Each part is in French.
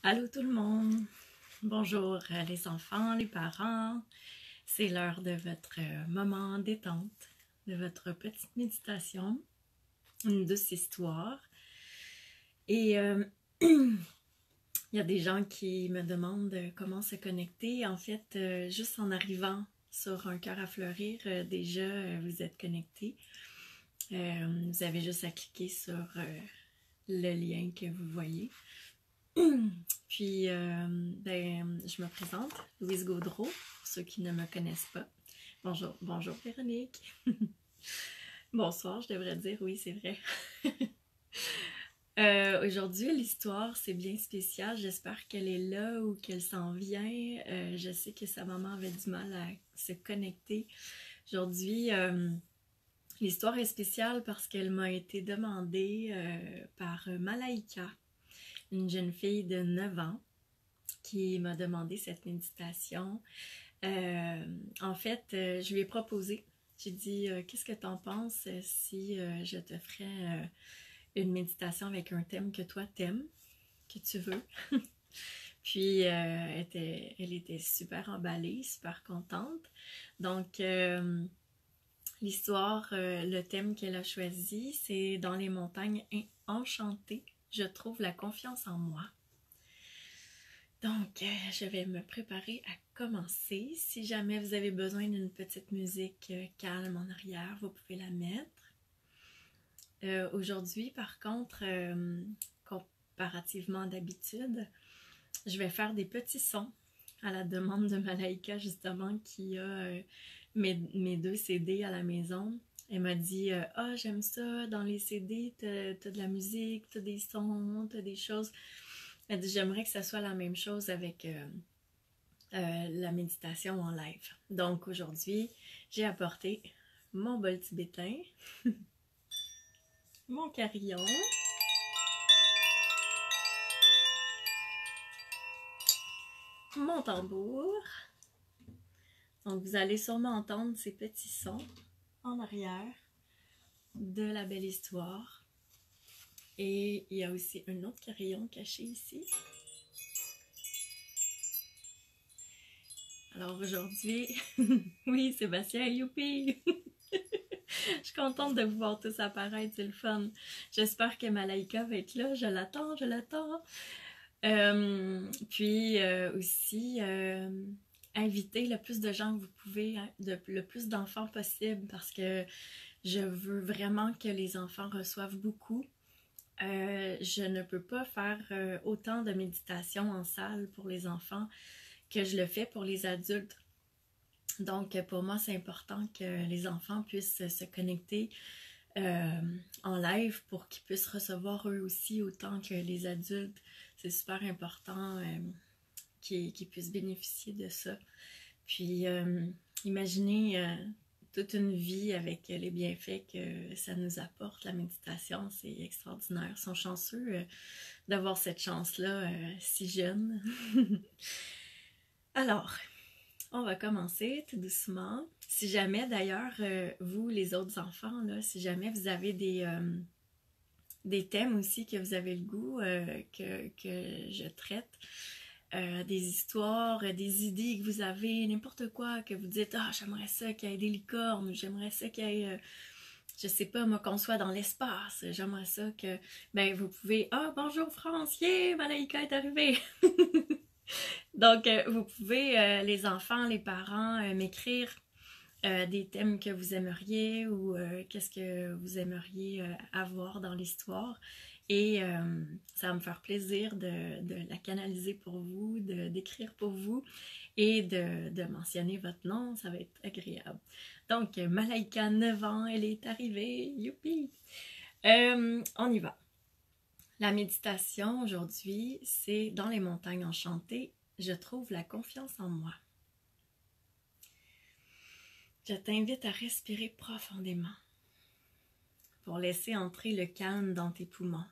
Allô tout le monde! Bonjour les enfants, les parents. C'est l'heure de votre moment détente, de votre petite méditation, une douce histoire. Et il y a des gens qui me demandent comment se connecter. En fait, juste en arrivant sur un cœur à fleurir, déjà vous êtes connectés. Vous avez juste à cliquer sur le lien que vous voyez. Puis, je me présente, Louise Gaudreault, pour ceux qui ne me connaissent pas. Bonjour, bonjour Véronique. Bonsoir, je devrais dire, oui, c'est vrai. Aujourd'hui, l'histoire, c'est bien spécial. J'espère qu'elle est là ou qu'elle s'en vient. Je sais que sa maman avait du mal à se connecter. Aujourd'hui, l'histoire est spéciale parce qu'elle m'a été demandée par Malaïka, une jeune fille de 9 ans, qui m'a demandé cette méditation. En fait, je lui ai proposé. J'ai dit, qu'est-ce que tu en penses si je te ferais une méditation avec un thème que toi t'aimes, que tu veux? Puis, elle était super emballée, super contente. Donc, l'histoire, le thème qu'elle a choisi, c'est Dans les montagnes enchantées, je trouve la confiance en moi. Donc, je vais me préparer à commencer. Si jamais vous avez besoin d'une petite musique calme en arrière, vous pouvez la mettre. Aujourd'hui, par contre, comparativement d'habitude, je vais faire des petits sons à la demande de Malaïka, justement, qui a mes 2 CD à la maison. Elle m'a dit « Ah, j'aime ça, dans les CD, t'as de la musique, t'as des sons, t'as des choses. » Elle dit « J'aimerais que ça soit la même chose avec la méditation en live. » Donc aujourd'hui, j'ai apporté mon bol tibétain, mon carillon, mon tambour. Donc vous allez sûrement entendre ces petits sons en arrière de la belle histoire. Et il y a aussi un autre carillon caché ici. Alors aujourd'hui, oui Sébastien, youpi! Je suis contente de vous voir tous apparaître, c'est le fun. J'espère que Malaïka va être là, je l'attends, je l'attends. Puis aussi, inviter le plus de gens que vous pouvez, le plus d'enfants possible, parce que je veux vraiment que les enfants reçoivent beaucoup. Je ne peux pas faire autant de méditation en salle pour les enfants que je le fais pour les adultes. Donc, pour moi, c'est important que les enfants puissent se connecter en live pour qu'ils puissent recevoir eux aussi autant que les adultes. C'est super important qu'ils puissent bénéficier de ça. Puis, imaginez toute une vie avec les bienfaits que ça nous apporte, la méditation, c'est extraordinaire. Ils sont chanceux d'avoir cette chance-là si jeune. Alors, on va commencer tout doucement. Si jamais d'ailleurs, vous les autres enfants, là, si jamais vous avez des thèmes aussi que vous avez le goût que je traite, des histoires, des idées que vous avez, n'importe quoi, que vous dites « Ah, j'aimerais ça qu'il y ait des licornes, j'aimerais ça qu'il y ait, je sais pas, moi, qu'on soit dans l'espace, j'aimerais ça que... » Ben, vous pouvez « Ah, bonjour France, yeah, Malaïka est arrivée! » Donc, vous pouvez, les enfants, les parents, m'écrire des thèmes que vous aimeriez ou qu'est-ce que vous aimeriez avoir dans l'histoire. Et ça va me faire plaisir de la canaliser pour vous, d'écrire pour vous et de mentionner votre nom. Ça va être agréable. Donc, Malaïka, 9 ans, elle est arrivée. Youpi! On y va. La méditation aujourd'hui, c'est Dans les montagnes enchantées, je trouve la confiance en moi. Je t'invite à respirer profondément pour laisser entrer le calme dans tes poumons.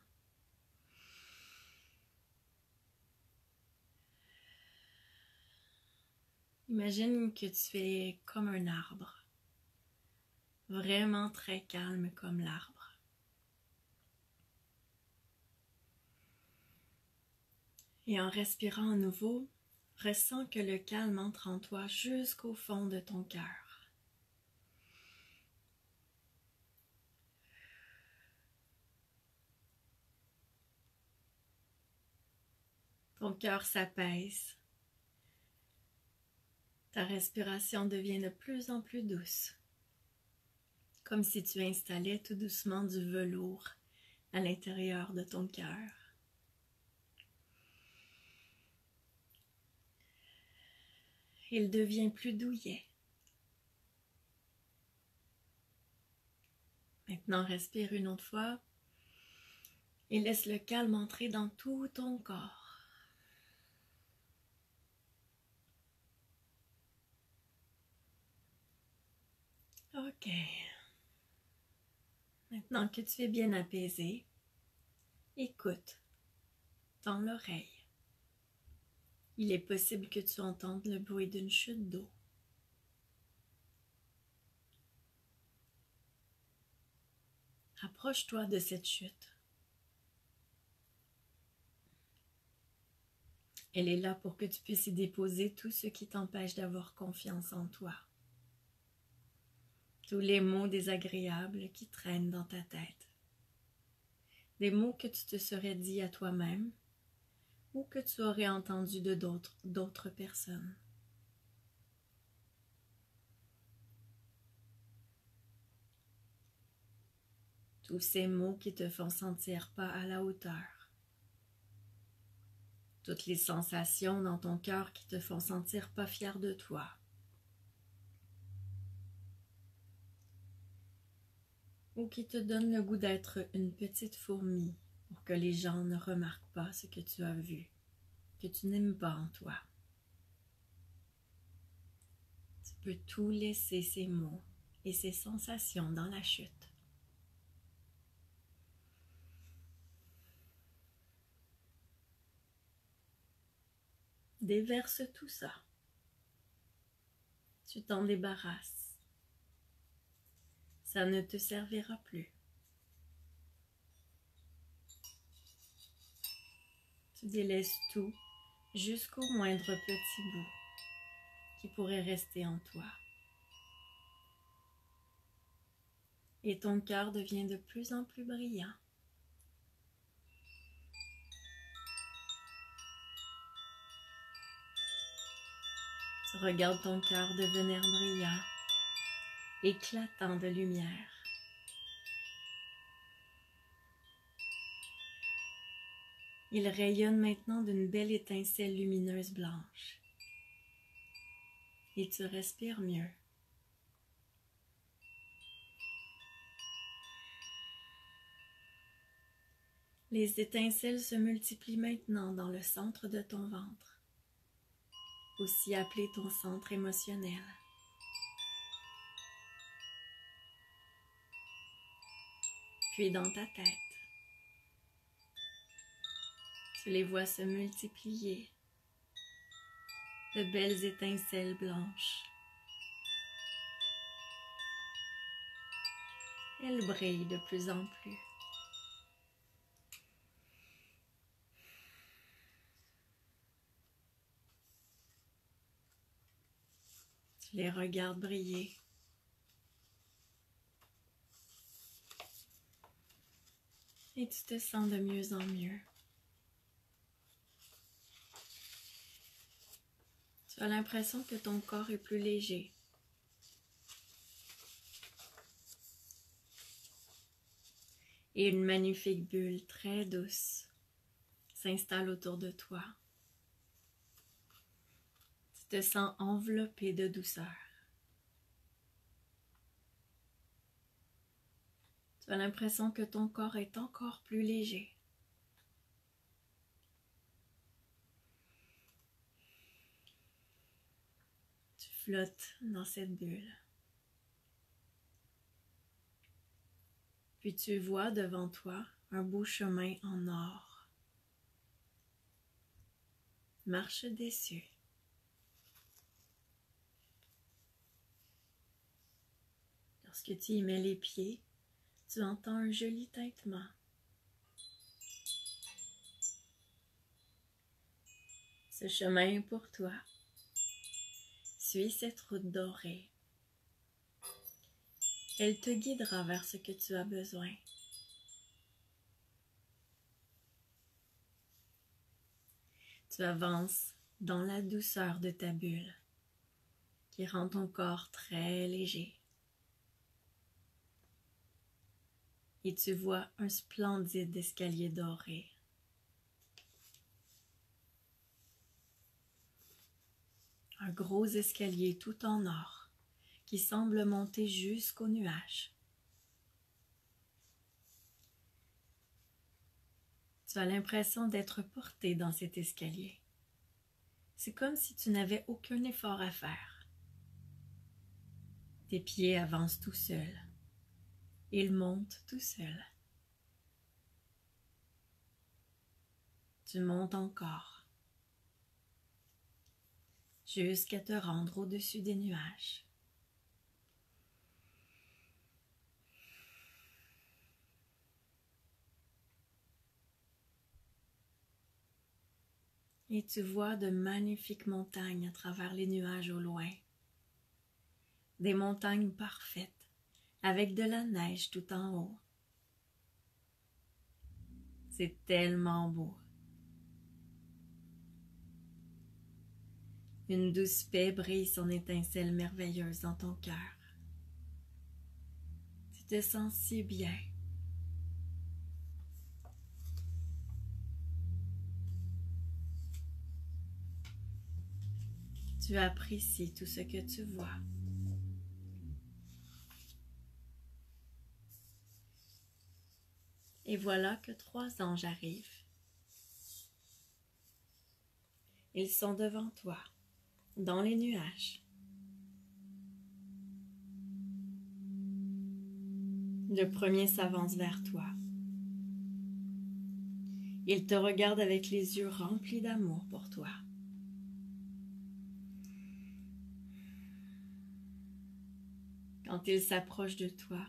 Imagine que tu es comme un arbre, vraiment très calme comme l'arbre. Et en respirant à nouveau, ressens que le calme entre en toi jusqu'au fond de ton cœur. Ton cœur s'apaise. Ta respiration devient de plus en plus douce, comme si tu installais tout doucement du velours à l'intérieur de ton cœur. Il devient plus douillet. Maintenant, respire une autre fois et laisse le calme entrer dans tout ton corps. Ok. Maintenant que tu es bien apaisé, écoute, tends l'oreille. Il est possible que tu entendes le bruit d'une chute d'eau. Approche-toi de cette chute. Elle est là pour que tu puisses y déposer tout ce qui t'empêche d'avoir confiance en toi. Tous les mots désagréables qui traînent dans ta tête. Des mots que tu te serais dit à toi-même ou que tu aurais entendus de d'autres personnes. Tous ces mots qui te font sentir pas à la hauteur. Toutes les sensations dans ton cœur qui te font sentir pas fier de toi. Ou qui te donnent le goût d'être une petite fourmi pour que les gens ne remarquent pas ce que tu as vu, que tu n'aimes pas en toi. Tu peux tout laisser ces mots et ces sensations dans la chute. Déverse tout ça. Tu t'en débarrasses. Ça ne te servira plus. Tu délaisses tout jusqu'au moindre petit bout qui pourrait rester en toi. Et ton cœur devient de plus en plus brillant. Tu regardes ton cœur devenir brillant, éclatant de lumière. Il rayonne maintenant d'une belle étincelle lumineuse blanche. Et tu respires mieux. Les étincelles se multiplient maintenant dans le centre de ton ventre, aussi appelé ton centre émotionnel. Puis dans ta tête, tu les vois se multiplier, de belles étincelles blanches. Elles brillent de plus en plus. Tu les regardes briller. Et tu te sens de mieux en mieux. Tu as l'impression que ton corps est plus léger. Et une magnifique bulle très douce s'installe autour de toi. Tu te sens enveloppé de douceur. Tu as l'impression que ton corps est encore plus léger. Tu flottes dans cette bulle. Puis tu vois devant toi un beau chemin en or. Marche dessus. Lorsque tu y mets les pieds, tu entends un joli tintement. Ce chemin est pour toi. Suis cette route dorée. Elle te guidera vers ce que tu as besoin. Tu avances dans la douceur de ta bulle qui rend ton corps très léger. Et tu vois un splendide escalier doré. Un gros escalier tout en or qui semble monter jusqu'aux nuages. Tu as l'impression d'être porté dans cet escalier. C'est comme si tu n'avais aucun effort à faire. Tes pieds avancent tout seuls. Ils montent tout seuls. Tu montes encore, jusqu'à te rendre au-dessus des nuages. Et tu vois de magnifiques montagnes à travers les nuages au loin. Des montagnes parfaites, avec de la neige tout en haut. C'est tellement beau. Une douce paix brille son étincelle merveilleuse dans ton cœur. Tu te sens si bien. Tu apprécies tout ce que tu vois. Et voilà que 3 anges arrivent. Ils sont devant toi, dans les nuages. Le premier s'avance vers toi. Il te regarde avec les yeux remplis d'amour pour toi. Quand il s'approche de toi,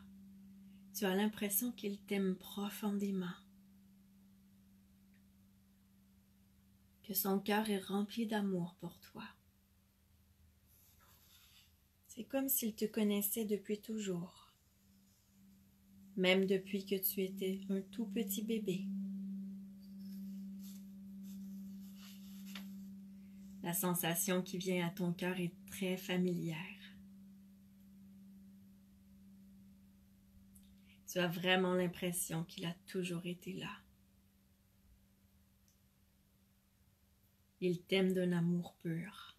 tu as l'impression qu'il t'aime profondément, que son cœur est rempli d'amour pour toi. C'est comme s'il te connaissait depuis toujours, même depuis que tu étais un tout petit bébé. La sensation qui vient à ton cœur est très familière. Tu as vraiment l'impression qu'il a toujours été là. Il t'aime d'un amour pur,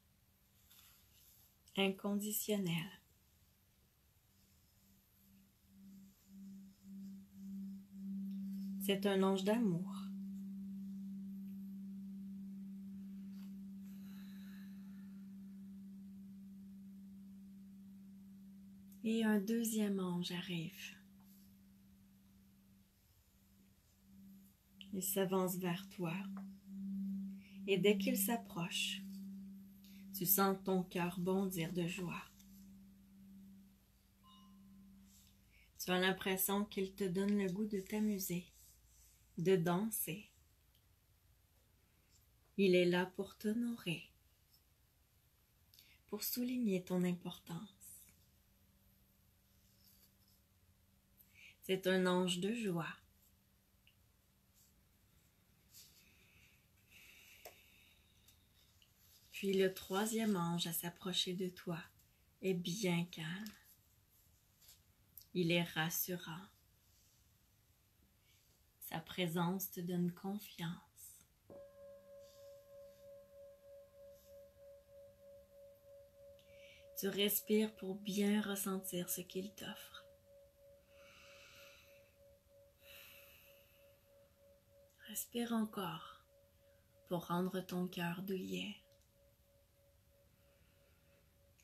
inconditionnel. C'est un ange d'amour. Et un deuxième ange arrive. Il s'avance vers toi. Et dès qu'il s'approche, tu sens ton cœur bondir de joie. Tu as l'impression qu'il te donne le goût de t'amuser, de danser. Il est là pour t'honorer, pour souligner ton importance. C'est un ange de joie. Puis le troisième ange à s'approcher de toi est bien calme. Il est rassurant. Sa présence te donne confiance. Tu respires pour bien ressentir ce qu'il t'offre. Respire encore pour rendre ton cœur douillet.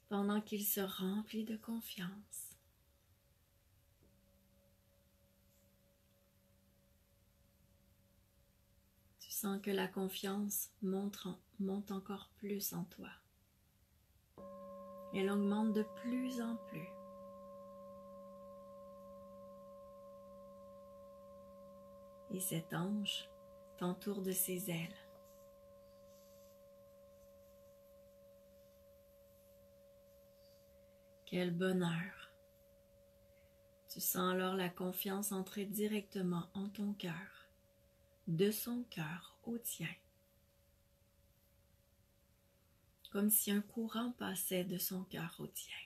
Pendant qu'il se remplit de confiance. Tu sens que la confiance monte encore plus en toi. Elle augmente de plus en plus. Et cet ange t'entoure de ses ailes. Quel bonheur! Tu sens alors la confiance entrer directement en ton cœur, de son cœur au tien. Comme si un courant passait de son cœur au tien.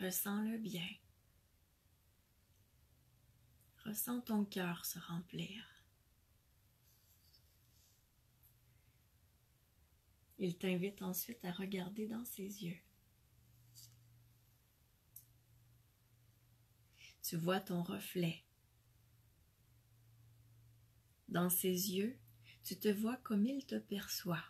Ressens-le bien. Ressens ton cœur se remplir. Il t'invite ensuite à regarder dans ses yeux. Tu vois ton reflet. Dans ses yeux, tu te vois comme il te perçoit.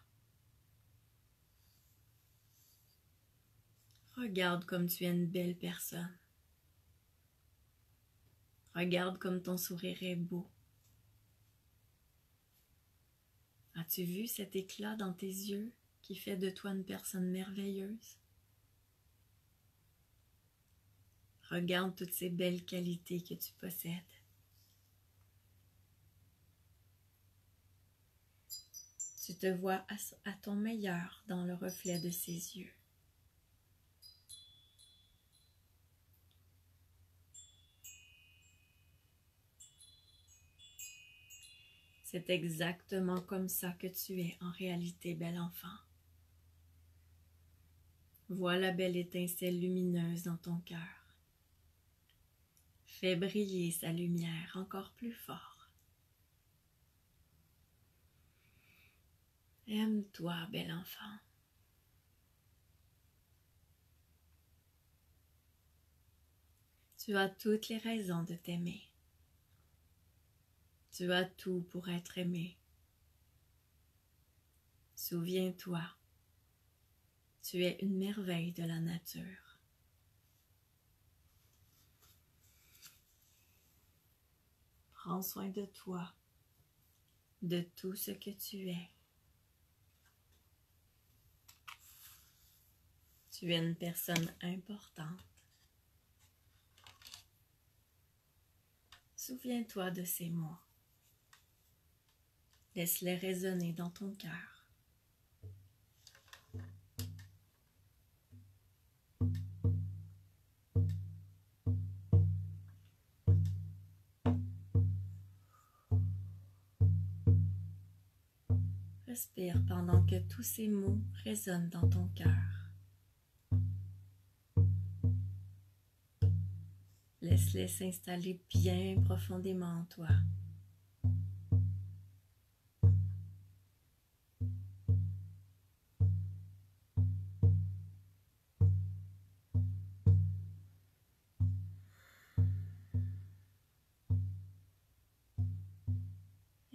Regarde comme tu es une belle personne. Regarde comme ton sourire est beau. As-tu vu cet éclat dans tes yeux qui fait de toi une personne merveilleuse? Regarde toutes ces belles qualités que tu possèdes. Tu te vois à ton meilleur dans le reflet de ses yeux. C'est exactement comme ça que tu es en réalité, bel enfant. Vois la belle étincelle lumineuse dans ton cœur. Fais briller sa lumière encore plus fort. Aime-toi, bel enfant. Tu as toutes les raisons de t'aimer. Tu as tout pour être aimé. Souviens-toi, tu es une merveille de la nature. Prends soin de toi, de tout ce que tu es. Tu es une personne importante. Souviens-toi de ces mots. Laisse-les résonner dans ton cœur. Respire pendant que tous ces mots résonnent dans ton cœur. Laisse-les s'installer bien profondément en toi.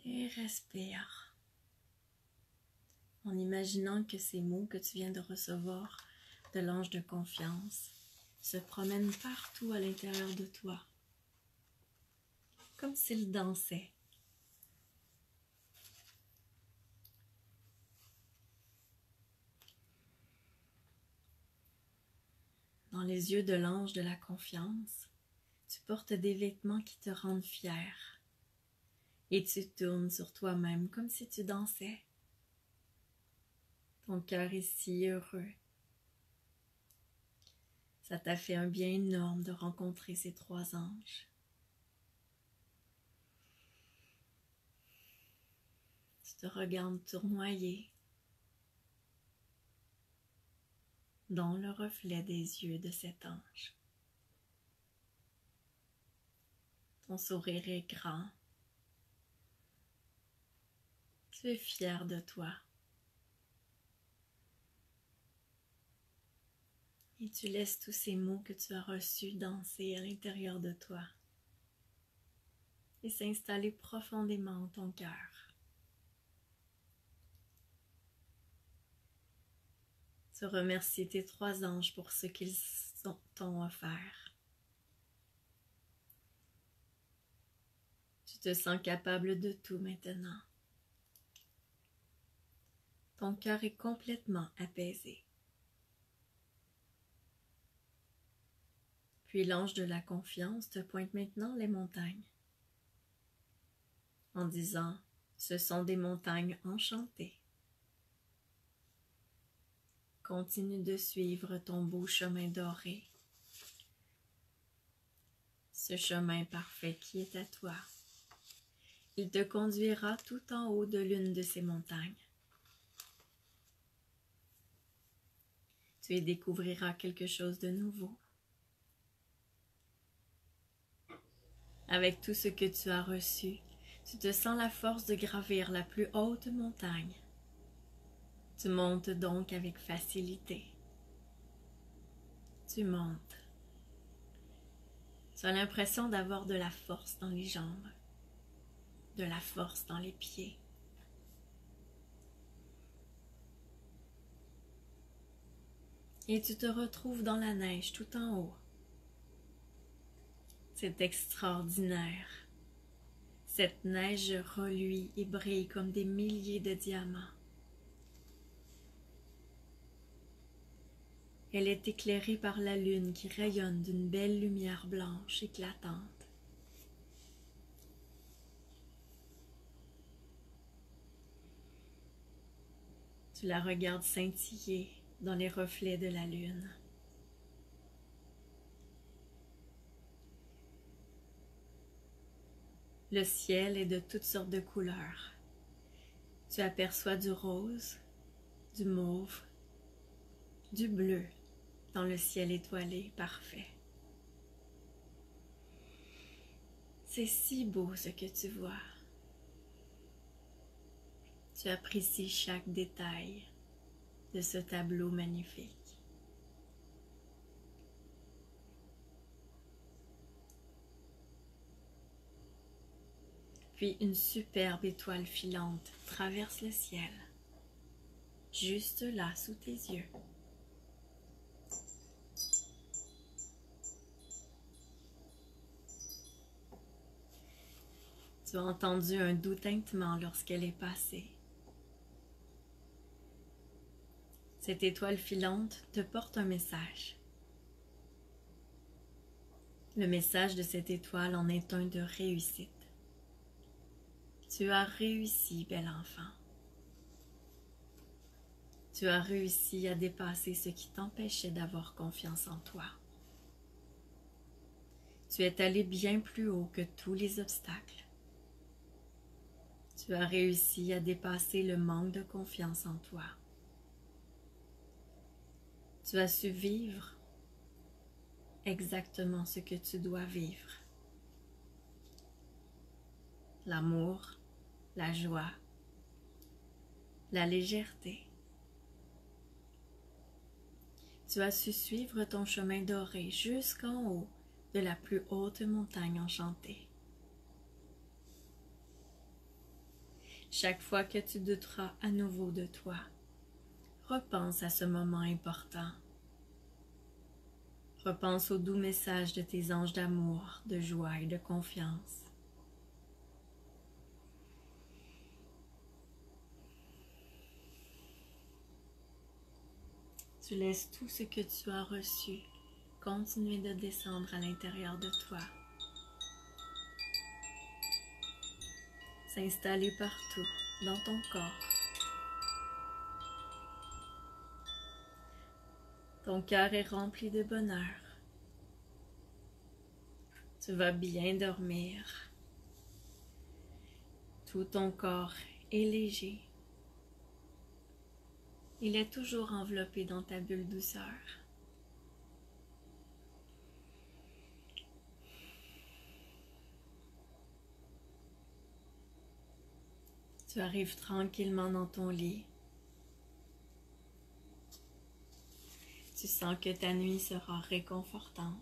Et respire. En imaginant que ces mots que tu viens de recevoir de l'ange de confiance se promènent partout à l'intérieur de toi, comme s'ils dansaient. Dans les yeux de l'ange de la confiance, tu portes des vêtements qui te rendent fier et tu tournes sur toi-même comme si tu dansais. Ton cœur est si heureux. Ça t'a fait un bien énorme de rencontrer ces trois anges. Tu te regardes tournoyer dans le reflet des yeux de cet ange. Ton sourire est grand. Tu es fier de toi. Et tu laisses tous ces mots que tu as reçus danser à l'intérieur de toi et s'installer profondément en ton cœur. Tu remercies tes trois anges pour ce qu'ils t'ont offert. Tu te sens capable de tout maintenant. Ton cœur est complètement apaisé. Puis l'ange de la confiance te pointe maintenant les montagnes en disant « Ce sont des montagnes enchantées. Continue de suivre ton beau chemin doré, ce chemin parfait qui est à toi. Il te conduira tout en haut de l'une de ces montagnes. Tu y découvriras quelque chose de nouveau. Avec tout ce que tu as reçu, tu te sens la force de gravir la plus haute montagne. Tu montes donc avec facilité. Tu montes. Tu as l'impression d'avoir de la force dans les jambes, de la force dans les pieds. Et tu te retrouves dans la neige tout en haut. C'est extraordinaire. Cette neige reluit et brille comme des milliers de diamants. Elle est éclairée par la lune qui rayonne d'une belle lumière blanche éclatante. Tu la regardes scintiller dans les reflets de la lune. Le ciel est de toutes sortes de couleurs. Tu aperçois du rose, du mauve, du bleu dans le ciel étoilé parfait. C'est si beau ce que tu vois. Tu apprécies chaque détail de ce tableau magnifique. Puis une superbe étoile filante traverse le ciel, juste là sous tes yeux. Tu as entendu un doux tintement lorsqu'elle est passée. Cette étoile filante te porte un message. Le message de cette étoile en est un de réussite. Tu as réussi, bel enfant. Tu as réussi à dépasser ce qui t'empêchait d'avoir confiance en toi. Tu es allé bien plus haut que tous les obstacles. Tu as réussi à dépasser le manque de confiance en toi. Tu as su vivre exactement ce que tu dois vivre. L'amour, la joie, la légèreté. Tu as su suivre ton chemin doré jusqu'en haut de la plus haute montagne enchantée. Chaque fois que tu douteras à nouveau de toi, repense à ce moment important. Repense au doux message de tes anges d'amour, de joie et de confiance. Tu laisses tout ce que tu as reçu continuer de descendre à l'intérieur de toi, s'installer partout dans ton corps. Ton cœur est rempli de bonheur. Tu vas bien dormir. Tout ton corps est léger. Il est toujours enveloppé dans ta bulle douceur. Tu arrives tranquillement dans ton lit. Tu sens que ta nuit sera réconfortante.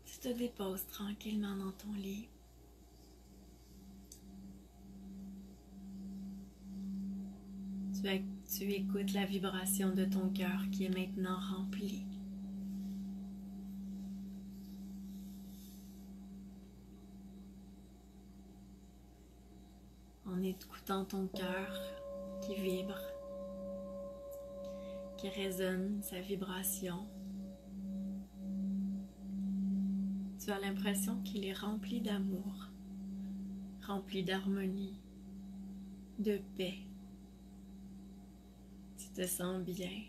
Tu te déposes tranquillement dans ton lit. Tu écoutes la vibration de ton cœur qui est maintenant rempli. En écoutant ton cœur qui vibre, qui résonne sa vibration, Tu as l'impression qu'il est rempli d'amour, rempli d'harmonie, de paix. Tu te sens bien.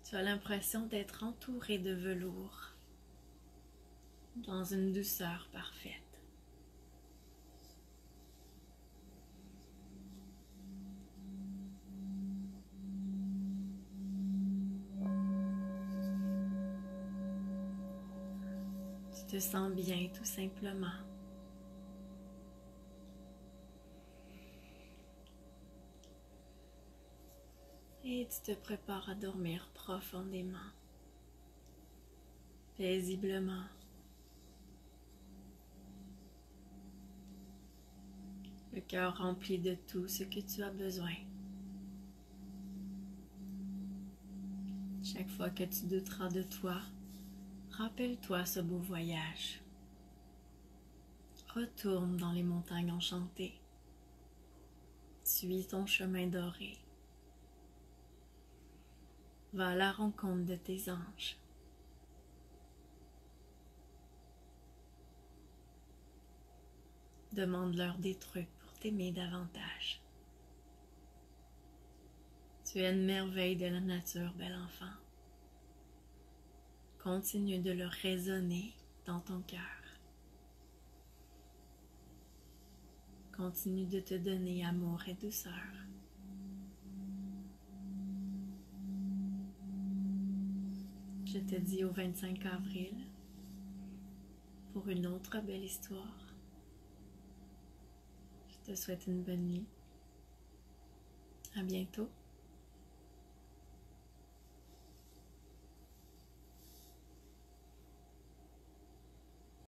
Tu as l'impression d'être entouré de velours, dans une douceur parfaite. Tu te sens bien tout simplement. Et tu te prépares à dormir profondément, paisiblement. Le cœur rempli de tout ce que tu as besoin. Chaque fois que tu douteras de toi, rappelle-toi ce beau voyage. Retourne dans les montagnes enchantées. Suis ton chemin doré. Va à la rencontre de tes anges. Demande-leur des trucs pour t'aimer davantage. Tu es une merveille de la nature, bel enfant. Continue de le raisonner dans ton cœur. Continue de te donner amour et douceur. Je te dis au 25 avril pour une autre belle histoire. Je te souhaite une bonne nuit. À bientôt.